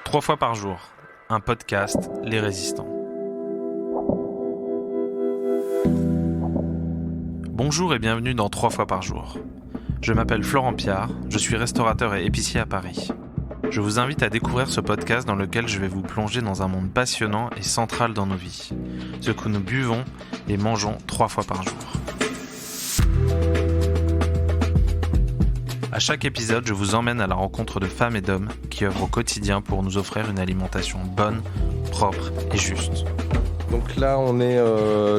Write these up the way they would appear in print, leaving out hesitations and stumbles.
3 fois par jour, un podcast Les Résistants. Bonjour et bienvenue dans 3 fois par jour. Je m'appelle Florent Piard, je suis restaurateur et épicier à Paris. Je vous invite à découvrir ce podcast dans lequel je vais vous plonger dans un monde passionnant et central dans nos vies. Ce que nous buvons et mangeons 3 fois par jour. À chaque épisode, je vous emmène à la rencontre de femmes et d'hommes qui œuvrent au quotidien pour nous offrir une alimentation bonne, propre et juste. Donc là, on est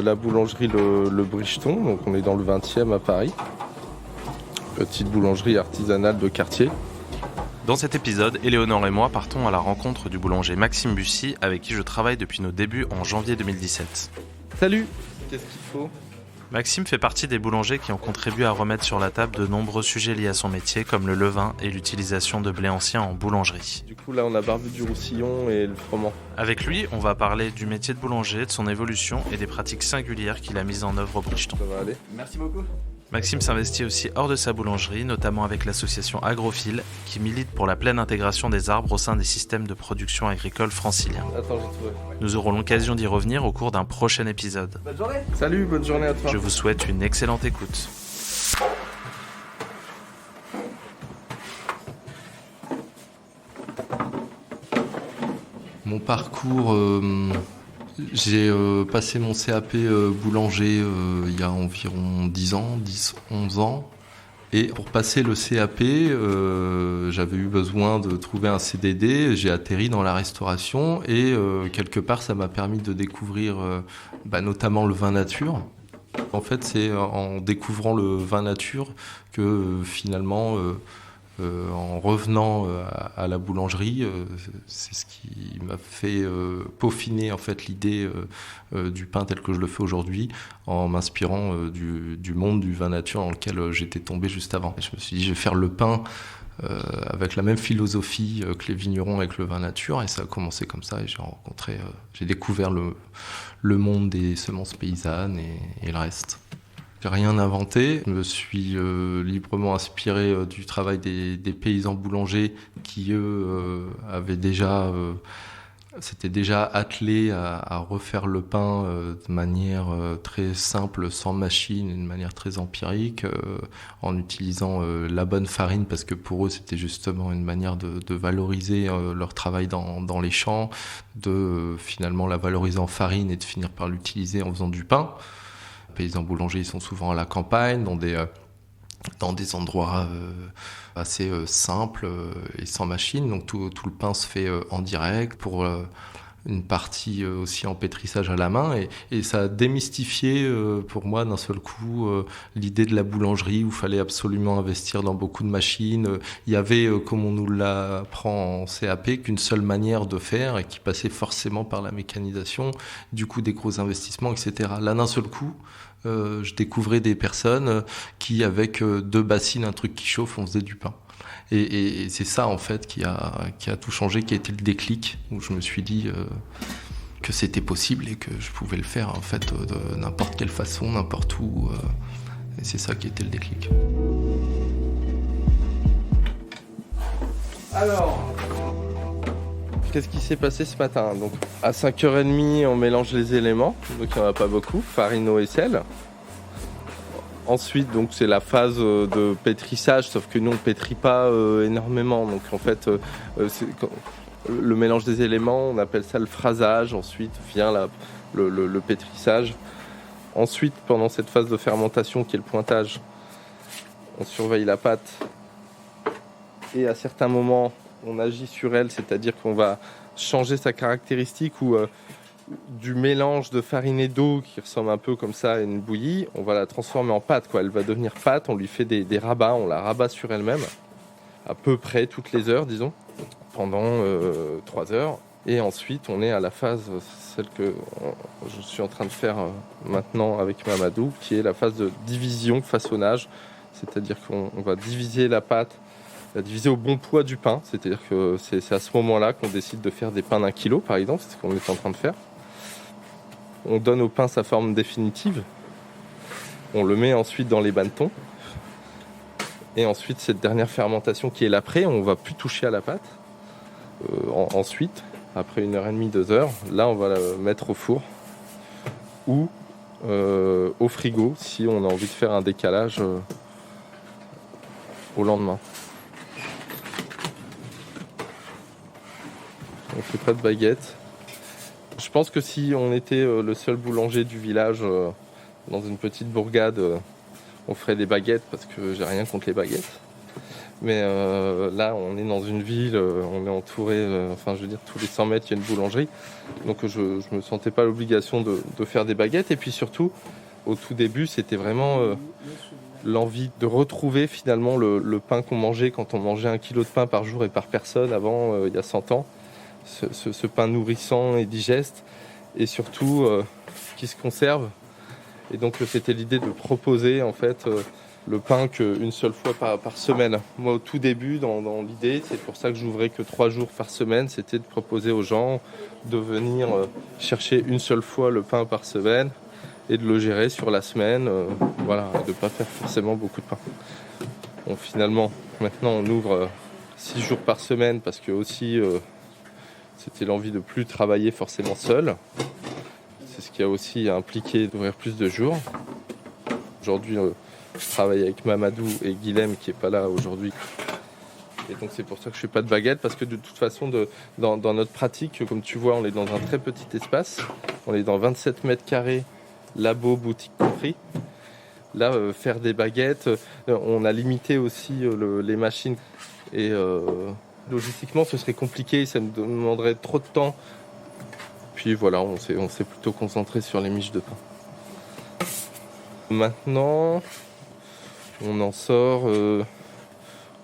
la boulangerie le Bricheton, donc on est dans le 20e à Paris. Petite boulangerie artisanale de quartier. Dans cet épisode, Éléonore et moi partons à la rencontre du boulanger Maxime Bussy, avec qui je travaille depuis nos débuts en janvier 2017. Salut! Qu'est-ce qu'il faut? Maxime fait partie des boulangers qui ont contribué à remettre sur la table de nombreux sujets liés à son métier, comme le levain et l'utilisation de blé ancien en boulangerie. Du coup, là, on a barbu du roussillon et le froment. Avec lui, on va parler du métier de boulanger, de son évolution et des pratiques singulières qu'il a mises en œuvre au Bricheton. Ça va aller? Merci beaucoup. Maxime s'investit aussi hors de sa boulangerie, notamment avec l'association Agrophile, qui milite pour la pleine intégration des arbres au sein des systèmes de production agricole franciliens. Attends, j'ai trouvé. Nous aurons l'occasion d'y revenir au cours d'un prochain épisode. Bonne journée. Salut, bonne journée à toi. Je vous souhaite une excellente écoute. Mon parcours, j'ai passé mon CAP boulanger il y a environ 10-11 ans. Et pour passer le CAP, j'avais eu besoin de trouver un CDD. J'ai atterri dans la restauration et quelque part, ça m'a permis de découvrir notamment le vin nature. En fait, c'est en découvrant le vin nature que finalement, en revenant à la boulangerie, c'est ce qui m'a fait peaufiner en fait l'idée du pain tel que je le fais aujourd'hui, en m'inspirant du monde du vin nature dans lequel j'étais tombé juste avant. Et je me suis dit, je vais faire le pain avec la même philosophie que les vignerons avec le vin nature, et ça a commencé comme ça. Et j'ai découvert le monde des semences paysannes et le reste. J'ai rien inventé, je me suis librement inspiré du travail des paysans boulangers qui, eux, s'étaient déjà attelés à refaire le pain de manière très simple, sans machine, de manière très empirique, en utilisant la bonne farine, parce que pour eux, c'était justement une manière de valoriser leur travail dans les champs, de finalement la valoriser en farine et de finir par l'utiliser en faisant du pain. Les paysans boulangers, ils sont souvent à la campagne, dans des endroits assez simples et sans machine. Donc tout le pain se fait en direct, pour une partie aussi en pétrissage à la main. Et ça a démystifié pour moi d'un seul coup l'idée de la boulangerie où il fallait absolument investir dans beaucoup de machines. Il y avait, comme on nous l'apprend en CAP, qu'une seule manière de faire et qui passait forcément par la mécanisation, du coup des gros investissements, etc. Là, d'un seul coup, je découvrais des personnes qui, avec 2 bassines, un truc qui chauffe, on faisait du pain. Et c'est ça, en fait, qui a tout changé, qui a été le déclic, où je me suis dit que c'était possible et que je pouvais le faire, en fait, de n'importe quelle façon, n'importe où. Et c'est ça qui était le déclic. Alors, qu'est-ce qui s'est passé ce matin? Donc, à 5h30, on mélange les éléments, donc il n'y en a pas beaucoup, farine, eau et sel. Ensuite, donc, c'est la phase de pétrissage, sauf que nous, on ne pétrit pas énormément. Donc, en fait, le mélange des éléments, on appelle ça le phrasage. Ensuite vient le pétrissage. Ensuite, pendant cette phase de fermentation, qui est le pointage, on surveille la pâte. Et à certains moments, on agit sur elle, c'est-à-dire qu'on va changer sa caractéristique ou du mélange de farine et d'eau qui ressemble un peu comme ça à une bouillie, on va la transformer en pâte, quoi. Elle va devenir pâte, on lui fait des rabats, on la rabat sur elle-même, à peu près toutes les heures, disons, pendant 3 heures. Et ensuite, on est à la phase, celle que je suis en train de faire maintenant avec Mamadou, qui est la phase de division, façonnage, c'est-à-dire qu'on va diviser la pâte, la diviser au bon poids du pain, c'est-à-dire que c'est à ce moment-là qu'on décide de faire des pains d'1 kilo, par exemple, c'est ce qu'on est en train de faire. On donne au pain sa forme définitive, on le met ensuite dans les bannetons, et ensuite cette dernière fermentation qui est l'après, on ne va plus toucher à la pâte, Ensuite, après 1h30, 2 heures, là on va le mettre au four ou au frigo si on a envie de faire un décalage au lendemain. On fait pas de baguette. Je pense que si on était le seul boulanger du village dans une petite bourgade, on ferait des baguettes parce que j'ai rien contre les baguettes. Mais là, on est dans une ville, on est entouré, tous les 100 mètres, il y a une boulangerie. Donc je me sentais pas l'obligation de faire des baguettes. Et puis surtout, au tout début, c'était vraiment l'envie de retrouver finalement le pain qu'on mangeait quand on mangeait 1 kilo de pain par jour et par personne avant, il y a 100 ans. Ce pain nourrissant et digeste, et surtout qui se conserve. Et donc c'était l'idée de proposer en fait le pain qu'une seule fois par semaine. Moi au tout début dans l'idée, c'est pour ça que j'ouvrais que 3 jours par semaine, c'était de proposer aux gens de venir chercher une seule fois le pain par semaine et de le gérer sur la semaine, de ne pas faire forcément beaucoup de pain. Bon, finalement, maintenant on ouvre 6 jours par semaine parce que aussi c'était l'envie de plus travailler forcément seul. C'est ce qui a aussi impliqué d'ouvrir plus de jours. Aujourd'hui, je travaille avec Mamadou et Guilhem qui n'est pas là aujourd'hui. Et donc c'est pour ça que je ne fais pas de baguette parce que de toute façon, dans notre pratique, comme tu vois, on est dans un très petit espace. On est dans 27 mètres carrés, labo, boutique compris. Là, faire des baguettes, on a limité aussi les machines. Et logistiquement, ce serait compliqué, ça nous demanderait trop de temps. Puis voilà, on s'est plutôt concentré sur les miches de pain. Maintenant, on en sort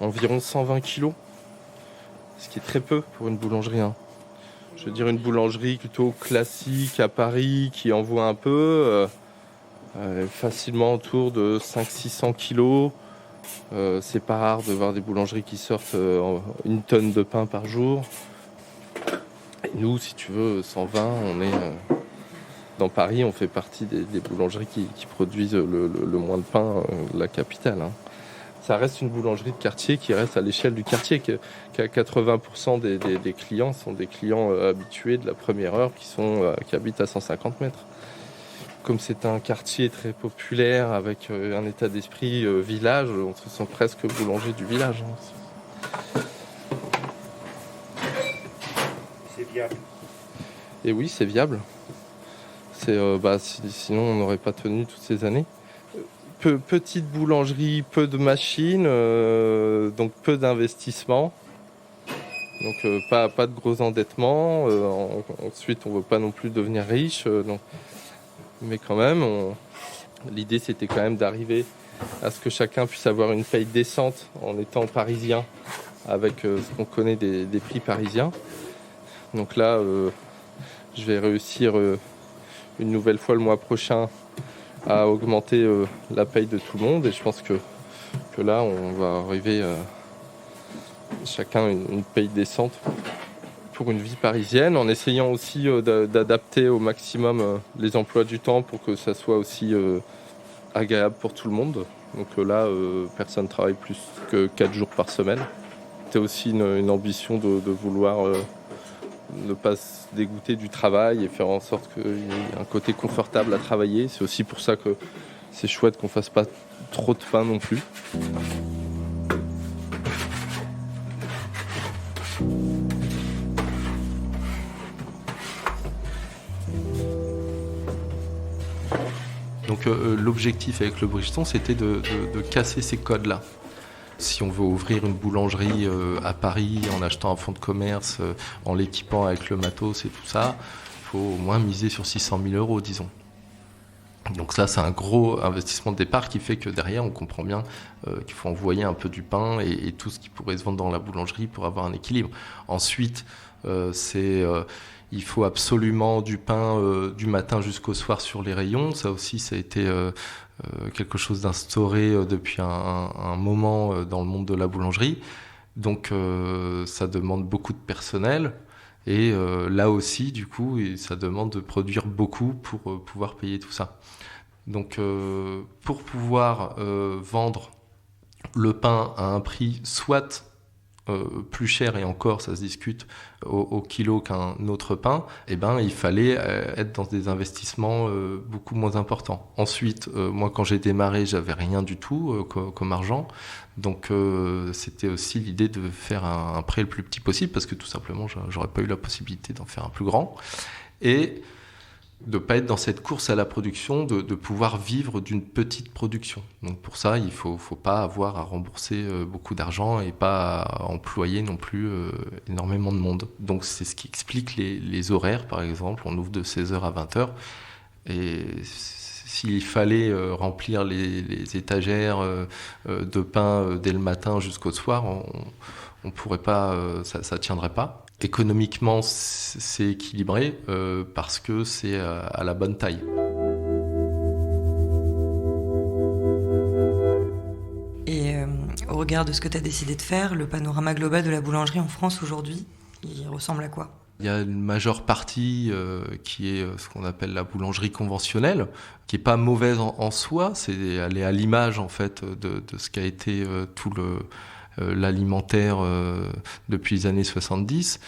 environ 120 kilos, ce qui est très peu pour une boulangerie. Je veux dire, une boulangerie plutôt classique à Paris qui envoie un peu, facilement autour de 500-600 kilos. C'est pas rare de voir des boulangeries qui sortent 1 tonne de pain par jour. Et nous, si tu veux, 120, on est dans Paris, on fait partie des boulangeries qui produisent le moins de pain de la capitale. Ça reste une boulangerie de quartier qui reste à l'échelle du quartier, qu'à 80% des clients sont des clients habitués de la première heure qui habitent à 150 mètres. Comme c'est un quartier très populaire avec un état d'esprit village, on se sent presque boulanger du village. C'est viable. Et oui, c'est viable. Sinon, on n'aurait pas tenu toutes ces années. Petite boulangerie, peu de machines, donc peu d'investissement. Donc pas de gros endettement. Ensuite, on ne veut pas non plus devenir riche. Mais quand même, l'idée c'était quand même d'arriver à ce que chacun puisse avoir une paye décente en étant parisien, avec ce qu'on connaît des prix parisiens. Donc là, je vais réussir une nouvelle fois le mois prochain à augmenter la paye de tout le monde. Et je pense que là, on va arriver à chacun une paye décente pour une vie parisienne, en essayant aussi d'adapter au maximum les emplois du temps pour que ça soit aussi agréable pour tout le monde. Donc là, personne ne travaille plus que 4 jours par semaine. C'est aussi une ambition de vouloir ne pas se dégoûter du travail et faire en sorte qu'il y ait un côté confortable à travailler. C'est aussi pour ça que c'est chouette qu'on ne fasse pas trop de pain non plus. Donc l'objectif avec le Bridgestone, c'était de casser ces codes-là. Si on veut ouvrir une boulangerie à Paris en achetant un fonds de commerce, en l'équipant avec le matos et tout ça, il faut au moins miser sur 600 000 €, disons. Donc ça, c'est un gros investissement de départ qui fait que derrière, on comprend bien qu'il faut envoyer un peu du pain et tout ce qui pourrait se vendre dans la boulangerie pour avoir un équilibre. Ensuite, il faut absolument du pain du matin jusqu'au soir sur les rayons. Ça aussi, ça a été quelque chose d'instauré depuis un moment dans le monde de la boulangerie. Donc ça demande beaucoup de personnel. Et là aussi, du coup, ça demande de produire beaucoup pour pouvoir payer tout ça. Donc pour pouvoir vendre le pain à un prix soit plus cher, et encore ça se discute, au kilo qu'un autre pain, il fallait être dans des investissements beaucoup moins importants. Ensuite, moi quand j'ai démarré, j'avais rien du tout comme argent, donc c'était aussi l'idée de faire un prêt le plus petit possible, parce que tout simplement j'aurais pas eu la possibilité d'en faire un plus grand, et de pas être dans cette course à la production, de pouvoir vivre d'une petite production. Donc pour ça, il faut pas avoir à rembourser beaucoup d'argent et pas à employer non plus énormément de monde. Donc c'est ce qui explique les horaires, par exemple. On ouvre de 16h à 20h, et s'il fallait remplir les étagères de pain dès le matin jusqu'au soir, on pourrait pas, ça tiendrait pas. Économiquement, c'est équilibré parce que c'est à la bonne taille. Et au regard de ce que tu as décidé de faire, le panorama global de la boulangerie en France aujourd'hui, il ressemble à quoi ? Il y a une majeure partie qui est ce qu'on appelle la boulangerie conventionnelle, qui est pas mauvaise en soi, elle est à l'image en fait de ce qu'a été tout l'alimentaire depuis les années 70,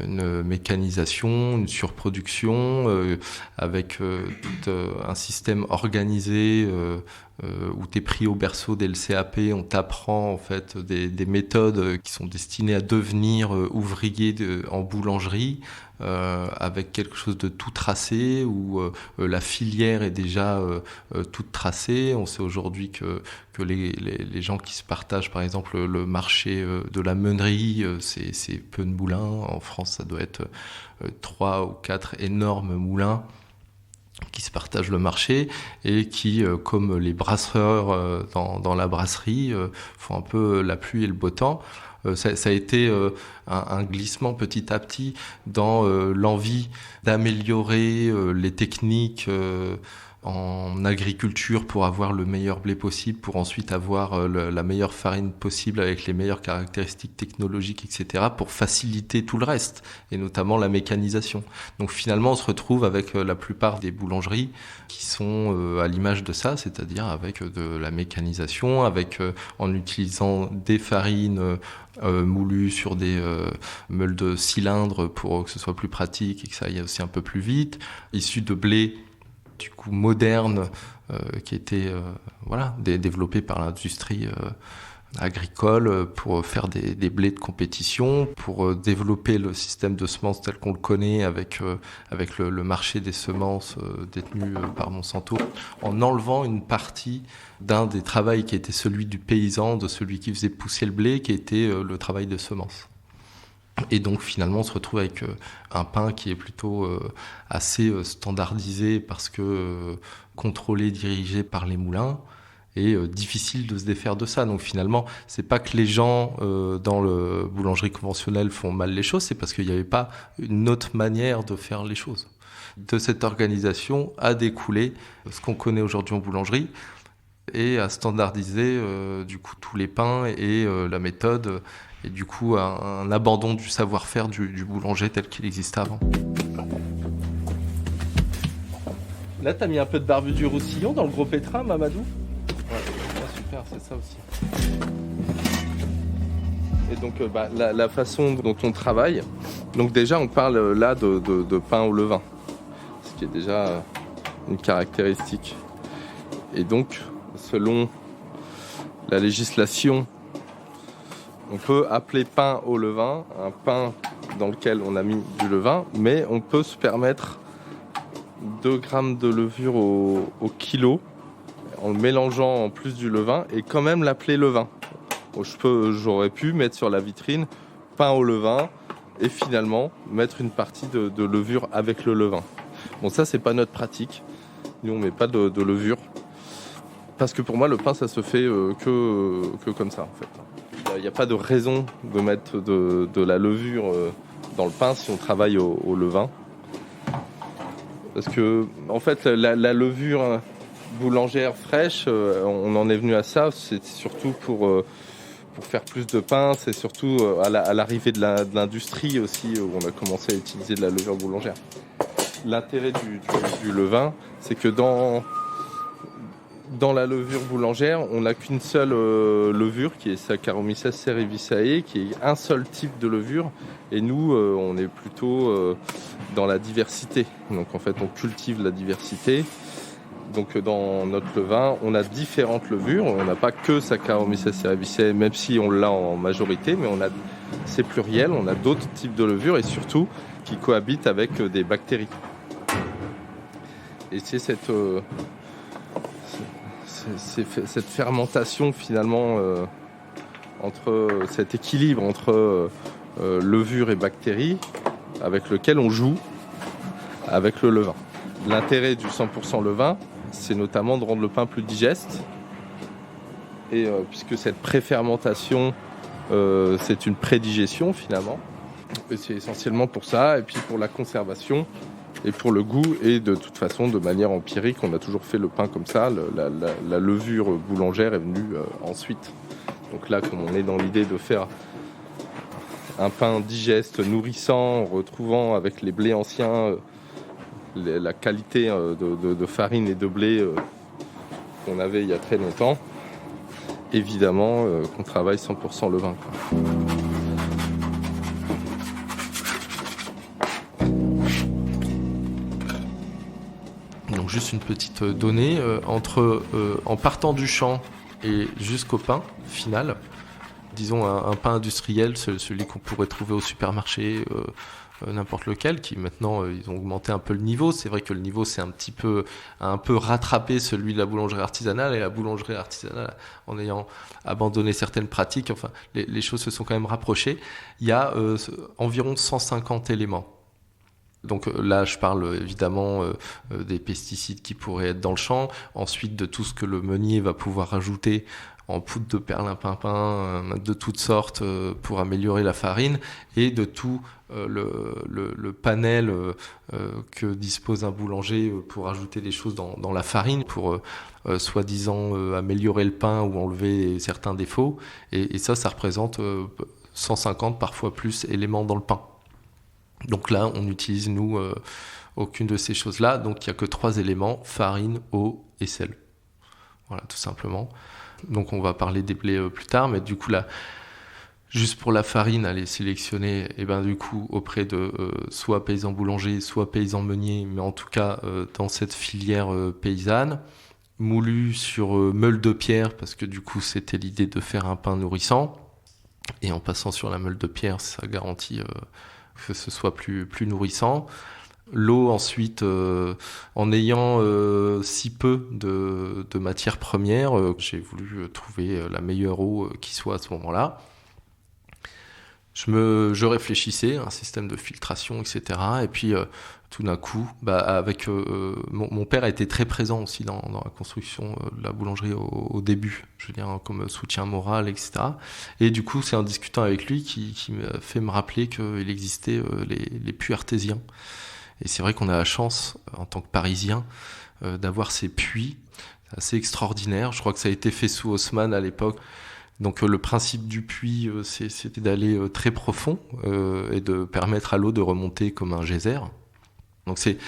une mécanisation, une surproduction, avec tout un système organisé où tu es pris au berceau dès le CAP, on t'apprend en fait des méthodes qui sont destinées à devenir ouvrier en boulangerie, avec quelque chose de tout tracé, où la filière est déjà toute tracée. On sait aujourd'hui que les gens qui se partagent, par exemple, le marché de la meunerie, c'est peu de moulins. En France, ça doit être 3 ou 4 énormes moulins qui se partagent le marché et qui, comme les brasseurs dans la brasserie, font un peu la pluie et le beau temps. Ça a été un glissement petit à petit dans l'envie d'améliorer les techniques en agriculture pour avoir le meilleur blé possible, pour ensuite avoir la meilleure farine possible avec les meilleures caractéristiques technologiques, etc., pour faciliter tout le reste, et notamment la mécanisation. Donc finalement, on se retrouve avec la plupart des boulangeries qui sont à l'image de ça, c'est-à-dire avec de la mécanisation, avec en utilisant des farines moulues sur des meules de cylindres pour que ce soit plus pratique et que ça aille aussi un peu plus vite, issues de blé du coup moderne qui était développé par l'industrie agricole pour faire des blés de compétition, pour développer le système de semences tel qu'on le connaît avec le marché des semences détenu par Monsanto, en enlevant une partie d'un des travaux qui était celui du paysan, de celui qui faisait pousser le blé, qui était le travail de semences. Et donc finalement on se retrouve avec un pain qui est plutôt assez standardisé parce que contrôlé, dirigé par les moulins, et difficile de se défaire de ça. Donc finalement c'est pas que les gens dans le boulangerie conventionnelle font mal les choses, c'est parce qu'il n'y avait pas une autre manière de faire les choses. De cette organisation a découlé ce qu'on connaît aujourd'hui en boulangerie et a standardisé du coup tous les pains et la méthode, et du coup un abandon du savoir-faire du boulanger tel qu'il existait avant. Là, t'as mis un peu de barbu du roussillon dans le gros pétrin, Mamadou ? Ouais, super, c'est ça aussi. Et donc la façon dont on travaille, donc déjà on parle là de pain au levain, ce qui est déjà une caractéristique. Et donc selon la législation, on peut appeler pain au levain un pain dans lequel on a mis du levain, mais on peut se permettre 2 grammes de levure au kilo en le mélangeant en plus du levain et quand même l'appeler levain. J'aurais pu mettre sur la vitrine pain au levain et finalement mettre une partie de levure avec le levain. Bon, ça c'est pas notre pratique. Nous on met pas de levure parce que pour moi le pain ça se fait que comme ça en fait. Il n'y a pas de raison de mettre de la levure dans le pain si on travaille au levain. Parce que, en fait, la levure boulangère fraîche, on en est venu à ça, c'est surtout pour faire plus de pain, c'est surtout à l'arrivée de l'industrie aussi, où on a commencé à utiliser de la levure boulangère. L'intérêt du levain, c'est que dans dans la levure boulangère, on n'a qu'une seule levure qui est Saccharomyces cerevisiae, qui est un seul type de levure. Et nous, on est plutôt dans la diversité. Donc en fait, on cultive la diversité. Donc dans notre levain, on a différentes levures. On n'a pas que Saccharomyces cerevisiae, même si on l'a en majorité, mais c'est pluriel. On a d'autres types de levures et surtout qui cohabitent avec des bactéries. Et c'est cette fermentation finalement entre cet équilibre entre levure et bactéries avec lequel on joue avec le levain. L'intérêt du 100% levain, c'est notamment de rendre le pain plus digeste. Et puisque cette préfermentation, c'est une prédigestion finalement. Et c'est essentiellement pour ça, et puis pour la conservation, et pour le goût. Et de toute façon, de manière empirique, on a toujours fait le pain comme ça. La levure boulangère est venue ensuite. Donc là, comme on est dans l'idée de faire un pain digeste, nourrissant, en retrouvant avec les blés anciens la qualité de farine et de blé qu'on avait il y a très longtemps, évidemment qu'on travaille 100% levain, quoi. Donc juste une petite donnée, en partant du champ et jusqu'au pain final, disons un pain industriel, celui qu'on pourrait trouver au supermarché, n'importe lequel, qui maintenant ils ont augmenté un peu le niveau. C'est vrai que le niveau a un peu rattrapé celui de la boulangerie artisanale, et la boulangerie artisanale, en ayant abandonné certaines pratiques, enfin les choses se sont quand même rapprochées. Il y a environ 150 éléments. Donc là, je parle évidemment des pesticides qui pourraient être dans le champ, ensuite de tout ce que le meunier va pouvoir ajouter en poudre de perlimpinpin, de toutes sortes pour améliorer la farine, et de tout le panel que dispose un boulanger pour ajouter des choses dans la farine, pour soi-disant améliorer le pain ou enlever certains défauts. Et ça représente 150, parfois plus, éléments dans le pain. Donc là, on n'utilise, nous, aucune de ces choses-là. Donc il n'y a que 3 éléments: farine, eau et sel. Voilà, tout simplement. Donc on va parler des blés plus tard, mais du coup là, juste pour la farine, elle est sélectionnée du coup auprès de soit paysans boulangers, soit paysans meuniers, mais en tout cas dans cette filière paysanne, moulu sur meule de pierre, parce que du coup c'était l'idée de faire un pain nourrissant, et en passant sur la meule de pierre, ça garantit que ce soit plus nourrissant. L'eau ensuite, en ayant si peu de matières premières, j'ai voulu trouver la meilleure eau qui soit à ce moment-là. Je réfléchissais à un système de filtration, etc. Et puis tout d'un coup, avec mon père a été très présent aussi dans la construction de la boulangerie au début, je veux dire, comme soutien moral, etc. Et du coup, c'est en discutant avec lui qui m'a fait me rappeler qu'il existait les puits artésiens. Et c'est vrai qu'on a la chance, en tant que Parisien, d'avoir ces puits. C'est assez extraordinaire. Je crois que ça a été fait sous Haussmann à l'époque. Donc le principe du puits, c'était d'aller très profond et de permettre à l'eau de remonter comme un geyser. Donc c'est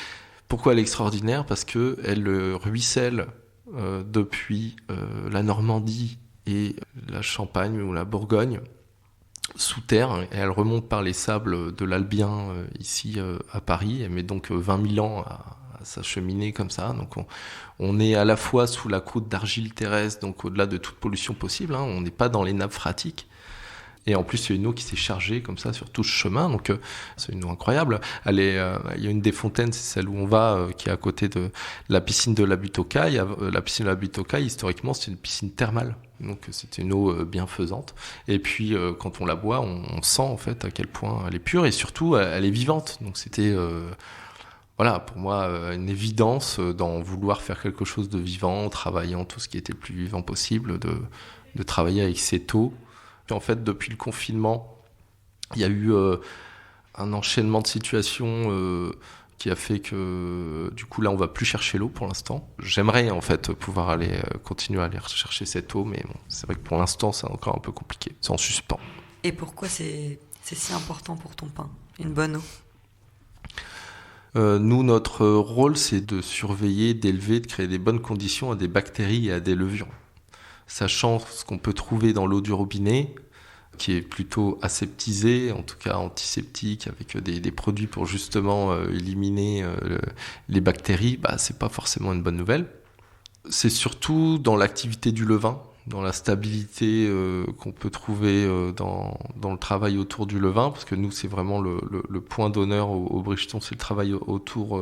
pourquoi elle est extraordinaire, parce que elle ruisselle depuis la Normandie et la Champagne ou la Bourgogne sous terre, et elle remonte par les sables de l'Albien ici à Paris. Elle met donc 20 000 ans à s'acheminer comme ça. Donc on est à la fois sous la croûte d'argile terrestre, donc au-delà de toute pollution possible, hein. On n'est pas dans les nappes phréatiques. Et en plus, il y a une eau qui s'est chargée comme ça sur tout ce chemin. Donc c'est une eau incroyable. Il y a une des fontaines, c'est celle où on va, qui est à côté de la piscine de la Butte aux Cailles. La piscine de la Butte aux Cailles, historiquement, c'est une piscine thermale. Donc c'était une eau bienfaisante. Et puis quand on la boit, on sent en fait à quel point elle est pure, et surtout elle est vivante. Donc c'était voilà, pour moi, une évidence d'en vouloir faire quelque chose de vivant, en travaillant tout ce qui était le plus vivant possible, de travailler avec cette eau. Puis en fait, depuis le confinement, il y a eu un enchaînement de situations qui a fait que du coup là, on va plus chercher l'eau pour l'instant. J'aimerais en fait pouvoir aller continuer à aller rechercher cette eau, mais bon, c'est vrai que pour l'instant, c'est encore un peu compliqué. C'est en suspens. Et pourquoi c'est si important pour ton pain, une bonne eau ? Nous, notre rôle, c'est de surveiller, d'élever, de créer des bonnes conditions à des bactéries et à des levures. Sachant ce qu'on peut trouver dans l'eau du robinet, qui est plutôt aseptisée, en tout cas antiseptique, avec des produits pour justement éliminer les bactéries, c'est pas forcément une bonne nouvelle. C'est surtout dans l'activité du levain, dans la stabilité qu'on peut trouver dans le travail autour du levain, parce que nous, c'est vraiment le point d'honneur au Bridgeton, c'est le travail autour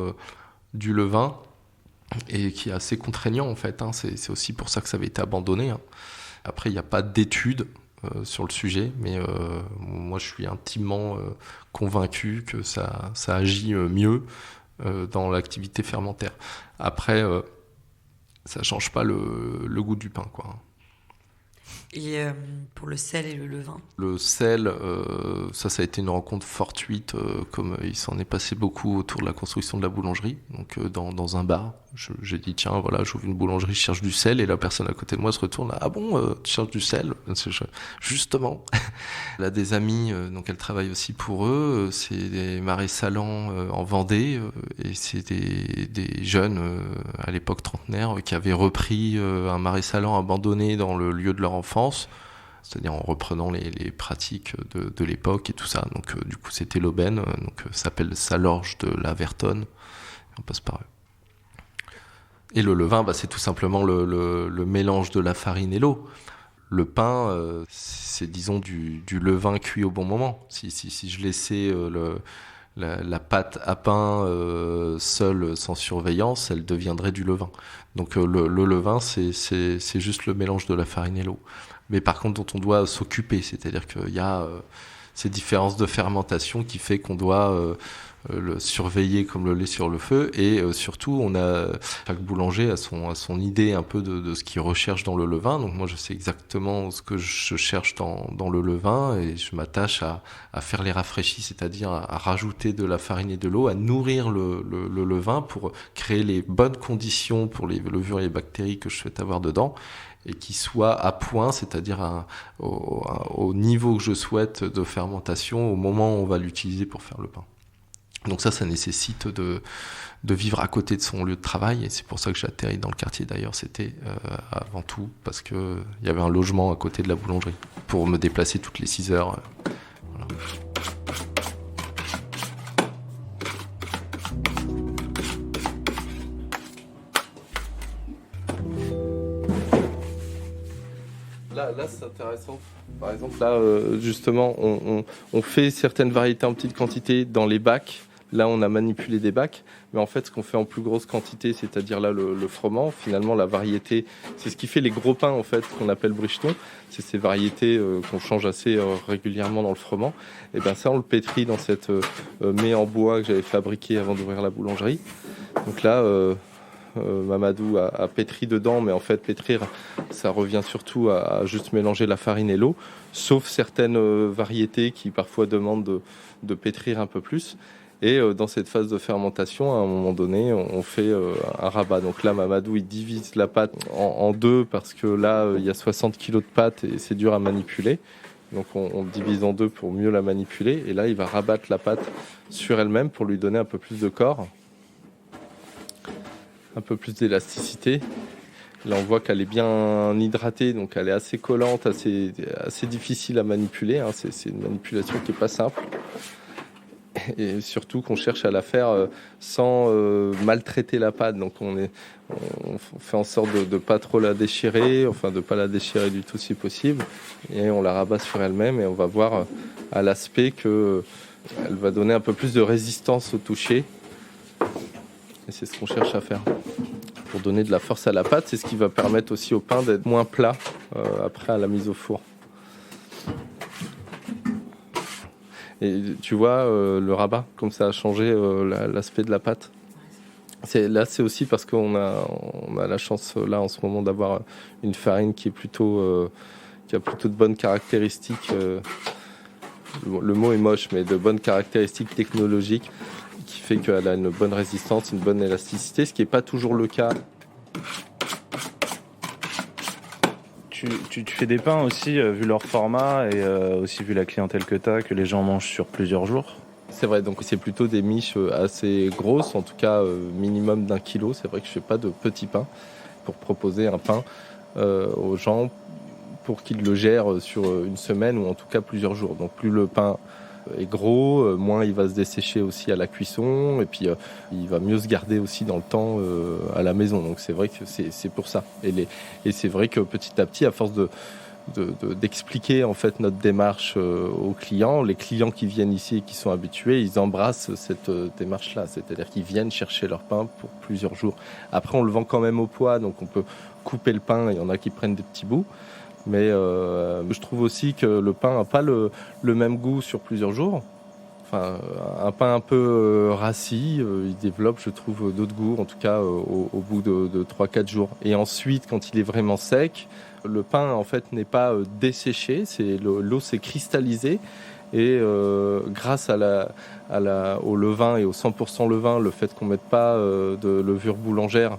du levain, et qui est assez contraignant en fait. C'est aussi pour ça que ça avait été abandonné. Après, il n'y a pas d'études sur le sujet, mais moi, je suis intimement convaincu que ça agit mieux dans l'activité fermentaire. Après, ça change pas le goût du pain, quoi. Et pour le sel et le levain? Le sel, ça a été une rencontre fortuite, comme il s'en est passé beaucoup autour de la construction de la boulangerie. Donc dans un bar, j'ai dit tiens, voilà, j'ouvre une boulangerie, je cherche du sel, et la personne à côté de moi se retourne, ah bon, tu cherches du sel? Justement, elle a des amis, donc elle travaille aussi pour eux, c'est des marais salants en Vendée, et c'est des jeunes, à l'époque trentenaires, qui avaient repris un marais salant abandonné dans le lieu de leur enfance, c'est-à-dire en reprenant les pratiques de l'époque et tout ça. Donc du coup c'était l'aubaine, donc ça s'appelle Salorge de la Vertonne, on passe par eux. Et le levain, c'est tout simplement le mélange de la farine et l'eau. Le pain, c'est disons du levain cuit au bon moment. Si je laissais la pâte à pain seule, sans surveillance, elle deviendrait du levain. Donc le levain, c'est juste le mélange de la farine et l'eau. Mais par contre, dont on doit s'occuper, c'est-à-dire qu'il y a ces différences de fermentation qui fait qu'on doit le surveiller comme le lait sur le feu, et surtout chaque boulanger a son idée un peu de ce qu'il recherche dans le levain. Donc moi je sais exactement ce que je cherche dans le levain, et je m'attache à faire les rafraîchis, c'est-à-dire à rajouter de la farine et de l'eau, à nourrir le levain pour créer les bonnes conditions pour les levures et les bactéries que je souhaite avoir dedans, et qui soit à point, c'est-à-dire au niveau que je souhaite de fermentation au moment où on va l'utiliser pour faire le pain. Donc ça nécessite de vivre à côté de son lieu de travail, et c'est pour ça que j'ai atterri dans le quartier. D'ailleurs, c'était avant tout parce que il y avait un logement à côté de la boulangerie pour me déplacer toutes les 6 heures. Voilà. Là, c'est intéressant. Par exemple, là, justement, on fait certaines variétés en petite quantité dans les bacs. Là, on a manipulé des bacs, mais en fait, ce qu'on fait en plus grosse quantité, c'est-à-dire là, le froment, finalement, la variété, c'est ce qui fait les gros pains, en fait, qu'on appelle Bridgeton. C'est ces variétés qu'on change assez régulièrement dans le froment. Et bien ça, on le pétrit dans cette mets en bois que j'avais fabriqué avant d'ouvrir la boulangerie. Donc là, Mamadou a pétri dedans, mais en fait, pétrir, ça revient surtout à juste mélanger la farine et l'eau, sauf certaines variétés qui parfois demandent de pétrir un peu plus. Et dans cette phase de fermentation, à un moment donné, on fait un rabat. Donc là, Mamadou, il divise la pâte en deux, parce que là, il y a 60 kg de pâte et c'est dur à manipuler. Donc on divise en deux pour mieux la manipuler. Et là, il va rabattre la pâte sur elle-même pour lui donner un peu plus de corps, un peu plus d'élasticité. Là, on voit qu'elle est bien hydratée, donc elle est assez collante, assez difficile à manipuler. C'est une manipulation qui n'est pas simple. Et surtout qu'on cherche à la faire sans maltraiter la pâte. Donc on fait en sorte de ne pas trop la déchirer, enfin de ne pas la déchirer du tout si possible. Et on la rabat sur elle-même, et on va voir à l'aspect qu'elle va donner un peu plus de résistance au toucher. Et c'est ce qu'on cherche à faire. Pour donner de la force à la pâte, c'est ce qui va permettre aussi au pain d'être moins plat après à la mise au four. Et tu vois le rabat, comme ça a changé l'aspect de la pâte. C'est aussi parce qu'on a la chance là en ce moment d'avoir une farine qui a plutôt de bonnes caractéristiques. Le mot est moche, mais de bonnes caractéristiques technologiques, qui fait qu'elle a une bonne résistance, une bonne élasticité, ce qui n'est pas toujours le cas. Tu fais des pains aussi, vu leur format et aussi vu la clientèle que tu as, que les gens mangent sur plusieurs jours. C'est vrai, donc c'est plutôt des miches assez grosses, en tout cas minimum d'1 kilo. C'est vrai que je fais pas de petits pains pour proposer un pain aux gens pour qu'ils le gèrent sur une semaine ou en tout cas plusieurs jours. Donc plus le pain est gros, moins il va se dessécher aussi à la cuisson et puis il va mieux se garder aussi dans le temps à la maison. Donc c'est vrai que c'est pour ça. Et c'est vrai que petit à petit, à force d'expliquer en fait notre démarche aux clients, les clients qui viennent ici et qui sont habitués, ils embrassent cette démarche-là, c'est-à-dire qu'ils viennent chercher leur pain pour plusieurs jours. Après, on le vend quand même au poids, donc on peut couper le pain, il y en a qui prennent des petits bouts, mais je trouve aussi que le pain n'a pas le même goût sur plusieurs jours. Enfin, un pain un peu rassis, il développe, je trouve, d'autres goûts, en tout cas au bout de 3-4 jours. Et ensuite, quand il est vraiment sec, le pain en fait n'est pas desséché, l'eau s'est cristallisée et grâce au levain et au 100% levain, le fait qu'on ne mette pas de levure boulangère,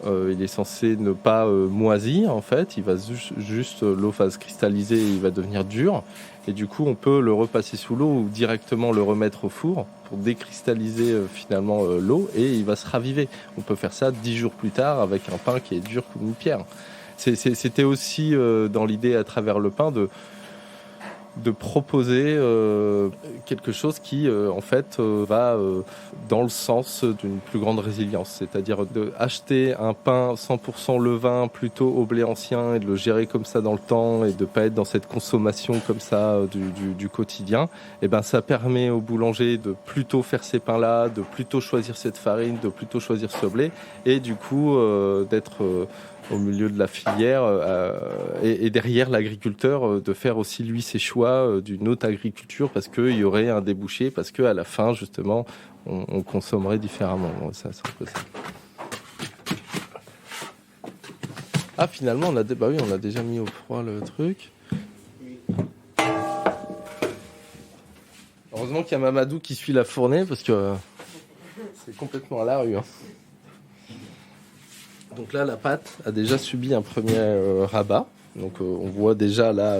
il est censé ne pas moisir en fait, il va juste l'eau va se cristalliser et il va devenir dur. Et du coup, on peut le repasser sous l'eau ou directement le remettre au four pour décristalliser finalement l'eau et il va se raviver. On peut faire ça 10 jours plus tard avec un pain qui est dur comme une pierre. C'était aussi dans l'idée à travers le pain de proposer quelque chose qui en fait va dans le sens d'une plus grande résilience, c'est-à-dire d'acheter un pain 100% levain plutôt au blé ancien et de le gérer comme ça dans le temps et de pas être dans cette consommation comme ça du quotidien. Et ben ça permet au boulanger de plutôt faire ces pains-là, de plutôt choisir cette farine, de plutôt choisir ce blé et du coup d'être au milieu de la filière et derrière l'agriculteur de faire aussi lui ses choix d'une autre agriculture parce qu'il y aurait un débouché, parce qu'à la fin justement on consommerait différemment. Bon, ça, c'est un peu ça. Ah finalement on a déjà mis au froid le truc. Heureusement qu'il y a Mamadou qui suit la fournée parce que c'est complètement à la rue. Hein. Donc là, la pâte a déjà subi un premier rabat. Donc on voit déjà là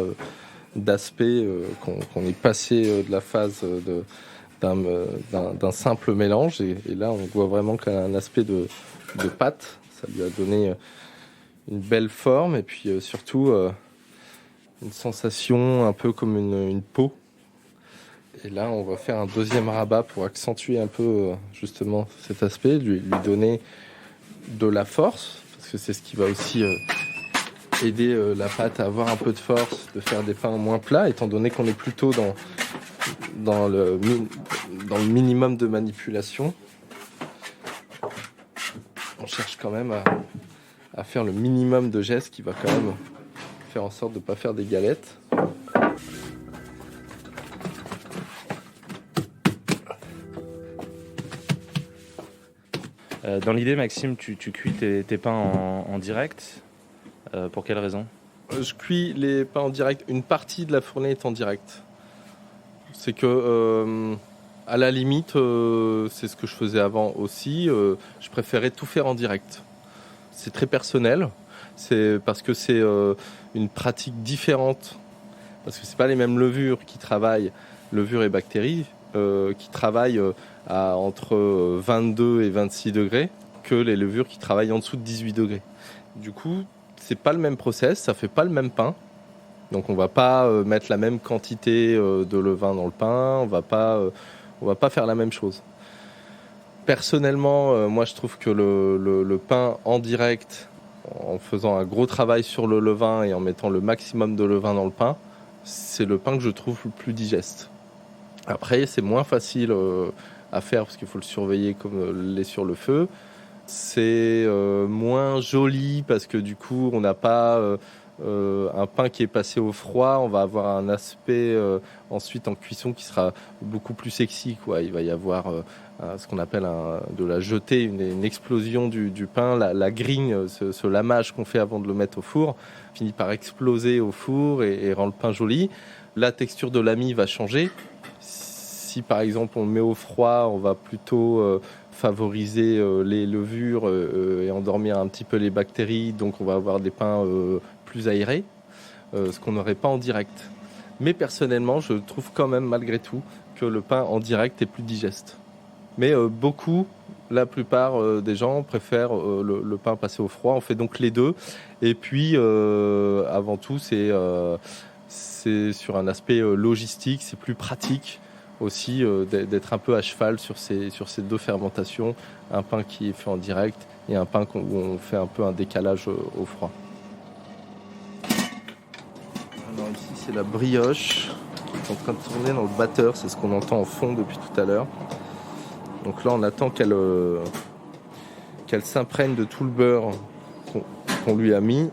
d'aspect qu'on est passé de la phase d'un simple mélange. Et là, on voit vraiment qu'elle a un aspect de pâte. Ça lui a donné une belle forme et puis surtout une sensation un peu comme une peau. Et là, on va faire un deuxième rabat pour accentuer un peu justement cet aspect, lui donner de la force, parce que c'est ce qui va aussi aider la pâte à avoir un peu de force, de faire des pains moins plats, étant donné qu'on est plutôt dans le minimum de manipulation. On cherche quand même à faire le minimum de gestes qui va quand même faire en sorte de ne pas faire des galettes. Dans l'idée, Maxime, tu cuis tes pains en direct. Pour quelle raison ? Je cuis les pains en direct. Une partie de la fournée est en direct. C'est que, à la limite, c'est ce que je faisais avant aussi. Je préférais tout faire en direct. C'est très personnel. C'est parce que c'est une pratique différente. Parce que c'est pas les mêmes levures qui travaillent, levures et bactéries, qui travaillent à entre 22 et 26 degrés que les levures qui travaillent en dessous de 18 degrés. Du coup, c'est pas le même process, ça fait pas le même pain. Donc on va pas mettre la même quantité de levain dans le pain, on va pas faire la même chose. Personnellement, moi je trouve que le pain en direct, en faisant un gros travail sur le levain et en mettant le maximum de levain dans le pain, c'est le pain que je trouve le plus digeste. Après, c'est moins facile à faire parce qu'il faut le surveiller comme l'est sur le feu. C'est moins joli parce que du coup, on n'a pas un pain qui est passé au froid. On va avoir un aspect ensuite en cuisson qui sera beaucoup plus sexy, quoi. Il va y avoir ce qu'on appelle de la jetée, une explosion du pain. La grigne, ce lamage qu'on fait avant de le mettre au four, finit par exploser au four et rend le pain joli. La texture de l'ami va changer. Si par exemple on le met au froid, on va plutôt favoriser les levures et endormir un petit peu les bactéries, donc on va avoir des pains plus aérés, ce qu'on n'aurait pas en direct. Mais personnellement, je trouve quand même malgré tout que le pain en direct est plus digeste. Mais la plupart des gens préfèrent le pain passé au froid. On fait donc les deux. Et puis, avant tout, c'est sur un aspect logistique, c'est plus pratique aussi d'être un peu à cheval sur ces deux fermentations. Un pain qui est fait en direct et un pain où on fait un peu un décalage au froid. Alors ici, c'est la brioche qui est en train de tourner dans le batteur. C'est ce qu'on entend en fond depuis tout à l'heure. Donc là, on attend qu'elle s'imprègne de tout le beurre qu'on lui a mis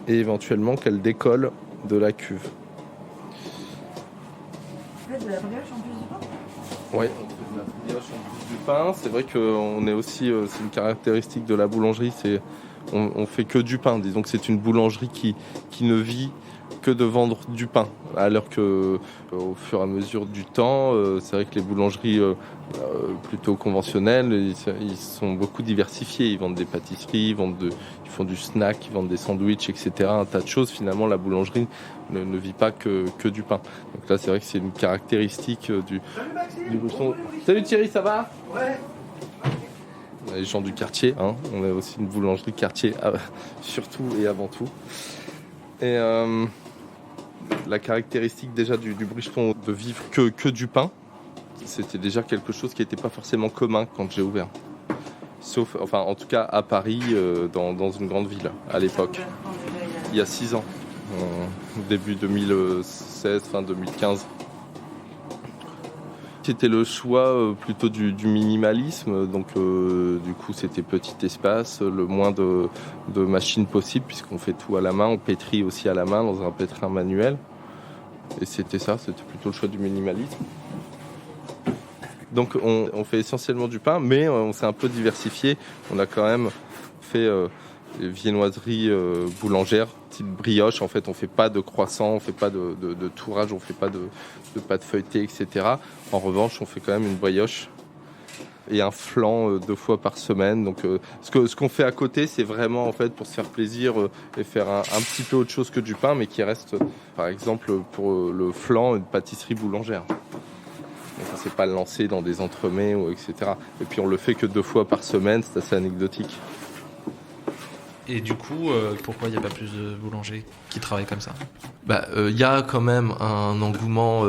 et éventuellement qu'elle décolle de la cuve. Vous faites de la brioche en plus du pain ? Oui, on fait de la brioche en plus du pain. C'est vrai qu'on est aussi, c'est une caractéristique de la boulangerie, on fait que du pain. Disons que c'est une boulangerie qui ne vit que de vendre du pain. Alors que au fur et à mesure du temps, c'est vrai que les boulangeries plutôt conventionnelles, ils sont beaucoup diversifiés. Ils vendent des pâtisseries, ils font du snack, ils vendent des sandwichs, etc. Un tas de choses. Finalement, la boulangerie ne vit pas que du pain. Donc là, c'est vrai que c'est une caractéristique du bouchon. Salut Thierry, ça va ? Ouais. Les gens du quartier, hein. On a aussi une boulangerie quartier, surtout et avant tout. Et la caractéristique déjà du Bricheton de vivre que du pain, c'était déjà quelque chose qui n'était pas forcément commun quand j'ai ouvert. Sauf, enfin en tout cas à Paris, dans une grande ville à l'époque. Il y a 6 ans, début 2016, fin 2015. C'était le choix plutôt du minimalisme, donc du coup c'était petit espace, le moins de machines possible puisqu'on fait tout à la main, on pétrit aussi à la main dans un pétrin manuel. Et c'était plutôt le choix du minimalisme. Donc on fait essentiellement du pain, mais on s'est un peu diversifié. On a quand même fait des viennoiseries boulangères, type brioche. En fait, on fait pas de croissant, on fait pas de tourrage, on fait pas de pâte feuilletée, etc. En revanche, on fait quand même une brioche et un flan 2 fois par semaine. Donc ce qu'on fait à côté, c'est vraiment en fait pour se faire plaisir et faire un petit peu autre chose que du pain, mais qui reste, par exemple, pour le flan, une pâtisserie boulangère. Donc on ne s'est pas lancé dans des entremets, etc. Et puis on le fait que 2 fois par semaine, c'est assez anecdotique. Et du coup, pourquoi il n'y a pas plus de boulangers qui travaillent comme ça ? Y a quand même un engouement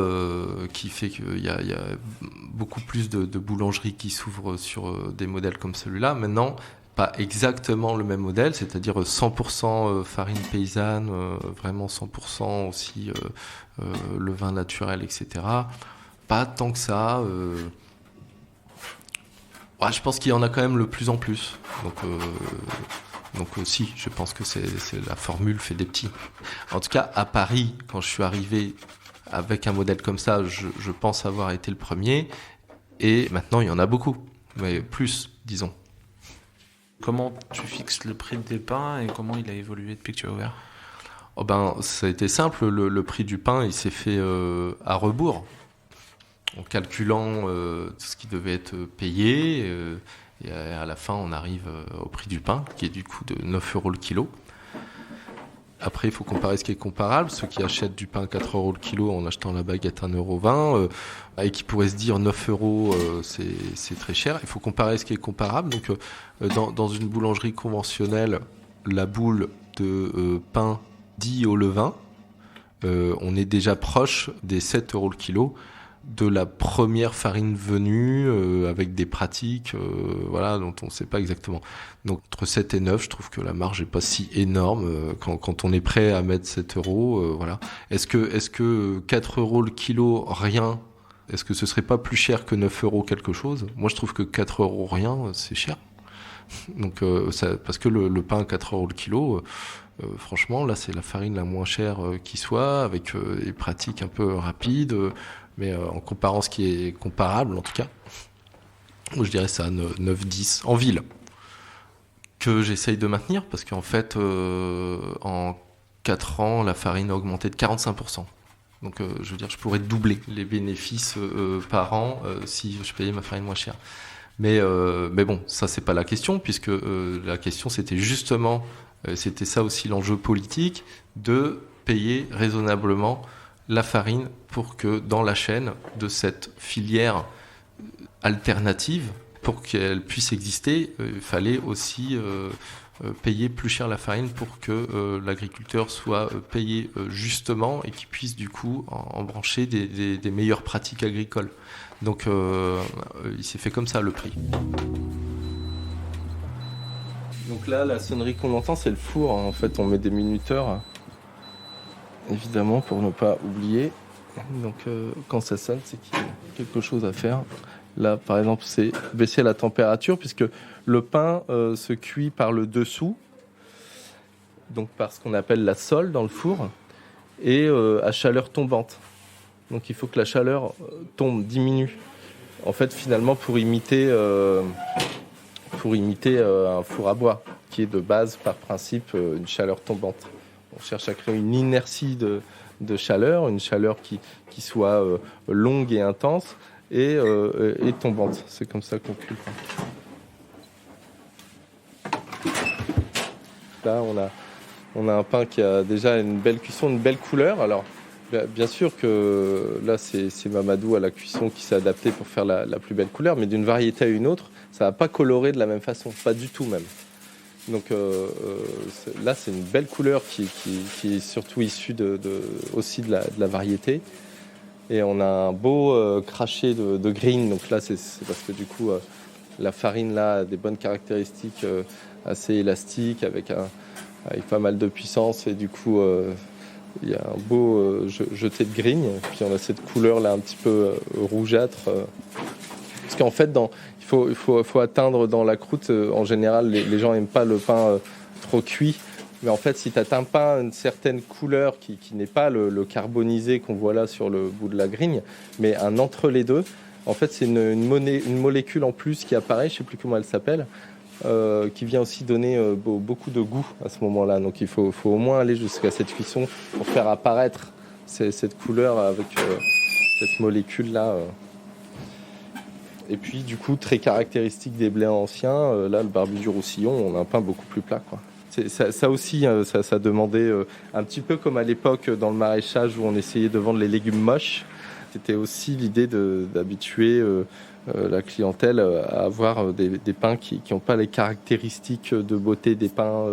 qui fait qu'il y a beaucoup plus de boulangeries qui s'ouvrent sur des modèles comme celui-là. Maintenant, pas exactement le même modèle, c'est-à-dire 100% farine paysanne, vraiment 100% aussi levain naturel, etc. Pas tant que ça. Je pense qu'il y en a quand même de plus en plus. Donc si, je pense que c'est la formule fait des petits. En tout cas, à Paris, quand je suis arrivé avec un modèle comme ça, je pense avoir été le premier. Et maintenant, il y en a beaucoup, mais plus, disons. Comment tu fixes le prix des pains et comment il a évolué depuis que tu as ouvert ? Ça a été simple. Le prix du pain, il s'est fait à rebours, en calculant tout ce qui devait être payé. Et à la fin, on arrive au prix du pain, qui est du coup de 9 € le kilo. Après, il faut comparer ce qui est comparable. Ceux qui achètent du pain à 4 € le kilo en achetant la baguette à 1,20 € et qui pourraient se dire 9 €, c'est très cher. Il faut comparer ce qui est comparable. Donc, dans une boulangerie conventionnelle, la boule de pain dit au levain, on est déjà proche des 7 € le kilo de la première farine venue avec des pratiques dont on ne sait pas exactement. Donc entre 7 et 9, je trouve que la marge n'est pas si énorme quand on est prêt à mettre 7 €. Voilà. Est-ce que 4 € le kilo, rien, est-ce que ce serait pas plus cher que 9 € quelque chose ? Moi, je trouve que 4 € rien, c'est cher. Donc, parce que le pain à 4 € le kilo, franchement, là, c'est la farine la moins chère qui soit, avec des pratiques un peu rapides. Mais en comparant ce qui est comparable, en tout cas, je dirais ça, 9-10 en ville, que j'essaye de maintenir, parce qu'en fait, en 4 ans, la farine a augmenté de 45%. Donc, je veux dire, je pourrais doubler les bénéfices par an si je payais ma farine moins chère. Mais bon, ça, c'est pas la question, puisque la question, c'était justement, c'était ça aussi l'enjeu politique, de payer raisonnablement la farine pour que dans la chaîne de cette filière alternative, pour qu'elle puisse exister, il fallait aussi payer plus cher la farine pour que l'agriculteur soit payé justement et qu'il puisse du coup embrancher des meilleures pratiques agricoles. Donc il s'est fait comme ça le prix. Donc là, la sonnerie qu'on entend, c'est le four. En fait, on met des minuteurs, évidemment, pour ne pas oublier. Donc quand ça sonne, c'est qu'il y a quelque chose à faire. Là, par exemple, c'est baisser la température, puisque le pain se cuit par le dessous, donc par ce qu'on appelle la sole dans le four, et à chaleur tombante. Donc il faut que la chaleur diminue. En fait, finalement, pour imiter un four à bois, qui est de base, par principe, une chaleur tombante. On cherche à créer une inertie de chaleur, une chaleur qui soit longue et intense, et tombante. C'est comme ça qu'on cuit le pain. Là, on a un pain qui a déjà une belle cuisson, une belle couleur. Alors, bien sûr que là, c'est Mamadou à la cuisson qui s'est adapté pour faire la plus belle couleur, mais d'une variété à une autre, ça va pas colorer de la même façon, pas du tout même. Donc là, c'est une belle couleur qui est surtout issue aussi de la variété. Et on a un beau craché de green. Donc là, c'est parce que du coup, la farine là a des bonnes caractéristiques assez élastiques, avec pas mal de puissance. Et du coup, il y a un beau jeté de green. Puis on a cette couleur là un petit peu rougeâtre. Parce qu'en fait, il faut atteindre dans la croûte. En général, les gens n'aiment pas le pain trop cuit. Mais en fait, si tu n'atteins pas une certaine couleur qui n'est pas le carbonisé qu'on voit là sur le bout de la grigne, mais un entre les deux, en fait, c'est une molécule en plus qui apparaît, je ne sais plus comment elle s'appelle, qui vient aussi donner beaucoup de goût à ce moment-là. Donc il faut au moins aller jusqu'à cette cuisson pour faire apparaître cette couleur avec cette molécule-là. Et puis, du coup, très caractéristique des blés anciens, là, le barbu du Roussillon, on a un pain beaucoup plus plat, quoi. Ça aussi, ça demandait un petit peu comme à l'époque dans le maraîchage où on essayait de vendre les légumes moches. C'était aussi l'idée d'habituer la clientèle à avoir des pains qui n'ont pas les caractéristiques de beauté des pains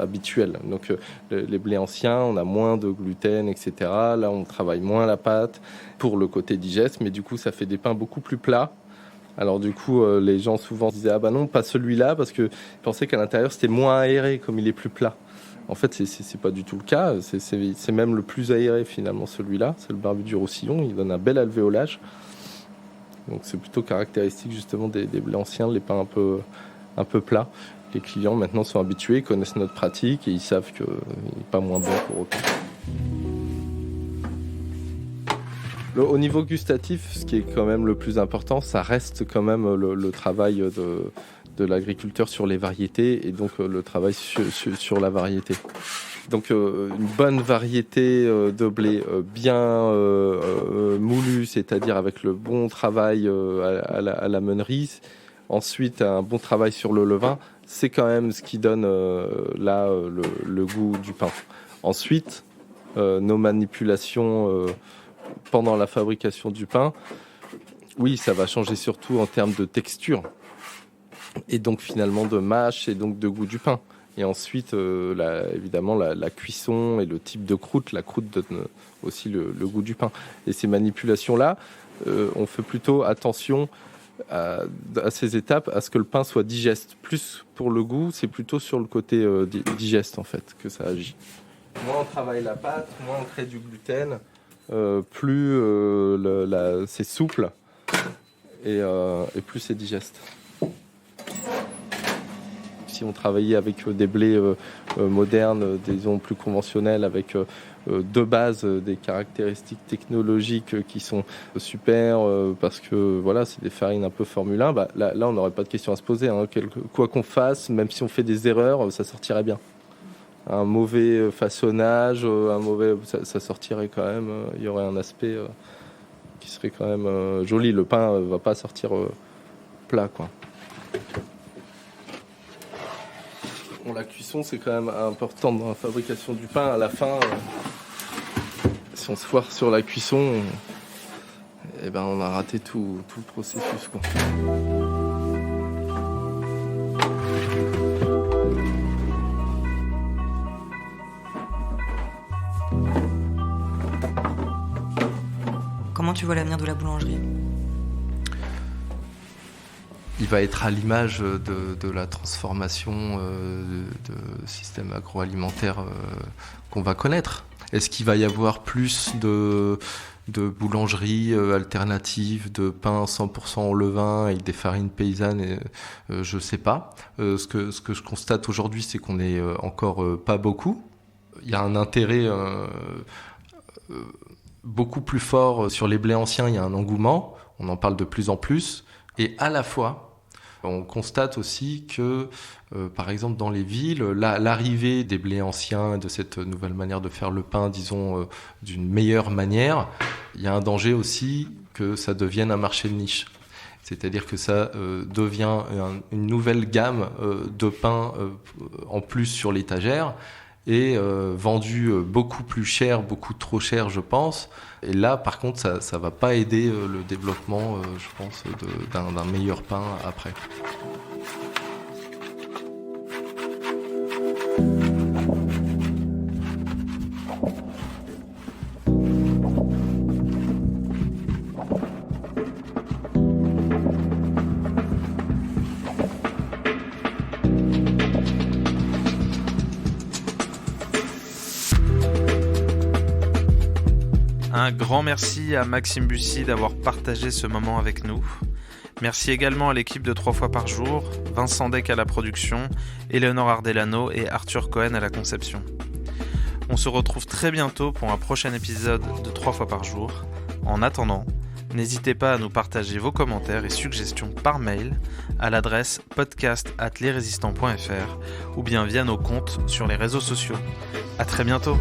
habituels. Donc les blés anciens, on a moins de gluten, etc. Là, on travaille moins la pâte pour le côté digeste, mais du coup, ça fait des pains beaucoup plus plats. Alors du coup, les gens souvent disaient « Ah bah non, pas celui-là » parce qu'ils pensaient qu'à l'intérieur, c'était moins aéré, comme il est plus plat. En fait, c'est pas du tout le cas. C'est même le plus aéré, finalement, celui-là. C'est le barbu du Roussillon. Il donne un bel alvéolage. Donc c'est plutôt caractéristique, justement, des blés anciens, les pains un peu plats. Les clients, maintenant, sont habitués, connaissent notre pratique et ils savent qu'il n'est pas moins bon pour autant. Au niveau gustatif, ce qui est quand même le plus important, ça reste quand même le travail de l'agriculteur sur les variétés et donc le travail sur la variété. Donc une bonne variété de blé bien moulu, c'est-à-dire avec le bon travail à la meunerie. Ensuite, un bon travail sur le levain, c'est quand même ce qui donne le goût du pain. Ensuite, nos manipulations pendant la fabrication du pain, oui, ça va changer surtout en termes de texture et donc finalement de mâche et donc de goût du pain. Et ensuite, évidemment, la cuisson et le type de croûte. La croûte donne aussi le goût du pain. Et ces manipulations-là, on fait plutôt attention à ces étapes, à ce que le pain soit digeste. Plus pour le goût, c'est plutôt sur le côté digeste, en fait, que ça agit. Moins on travaille la pâte, moins on crée du gluten, plus c'est souple et plus c'est digeste. Si on travaillait avec des blés modernes, disons plus conventionnels, avec de base des caractéristiques technologiques qui sont super, parce que voilà, c'est des farines un peu Formule 1, bah, là on n'aurait pas de question à se poser. Hein. Quoi qu'on fasse, même si on fait des erreurs, ça sortirait bien. Un mauvais façonnage, ça sortirait quand même. Il y aurait un aspect qui serait quand même joli. Le pain va pas sortir plat, quoi. Bon, la cuisson, c'est quand même important dans la fabrication du pain. À la fin, si on se foire sur la cuisson, on a raté tout le processus, quoi. Comment tu vois l'avenir de la boulangerie ? Il va être à l'image de la transformation de systèmes agroalimentaires qu'on va connaître. Est-ce qu'il va y avoir plus de boulangeries alternatives, de pain 100% au levain avec des farines paysannes je ne sais pas. Ce que je constate aujourd'hui, c'est qu'on n'est encore pas beaucoup. Il y a un intérêt beaucoup plus fort sur les blés anciens, il y a un engouement, on en parle de plus en plus. Et à la fois, on constate aussi que, par exemple, dans les villes, l'arrivée des blés anciens, de cette nouvelle manière de faire le pain, disons, d'une meilleure manière, il y a un danger aussi que ça devienne un marché de niche. C'est-à-dire que ça devient une nouvelle gamme de pain en plus sur l'étagère et vendu beaucoup plus cher, beaucoup trop cher, je pense. Et là, par contre, ça va pas aider le développement, je pense, d'un meilleur pain après. Un grand merci à Maxime Bussy d'avoir partagé ce moment avec nous. Merci également à l'équipe de 3 fois par jour, Vincent Deck à la production, Éléonore Ardelano et Arthur Cohen à la conception. On se retrouve très bientôt pour un prochain épisode de 3 fois par jour. En attendant, n'hésitez pas à nous partager vos commentaires et suggestions par mail à l'adresse podcast@lesrésistants.fr ou bien via nos comptes sur les réseaux sociaux. À très bientôt.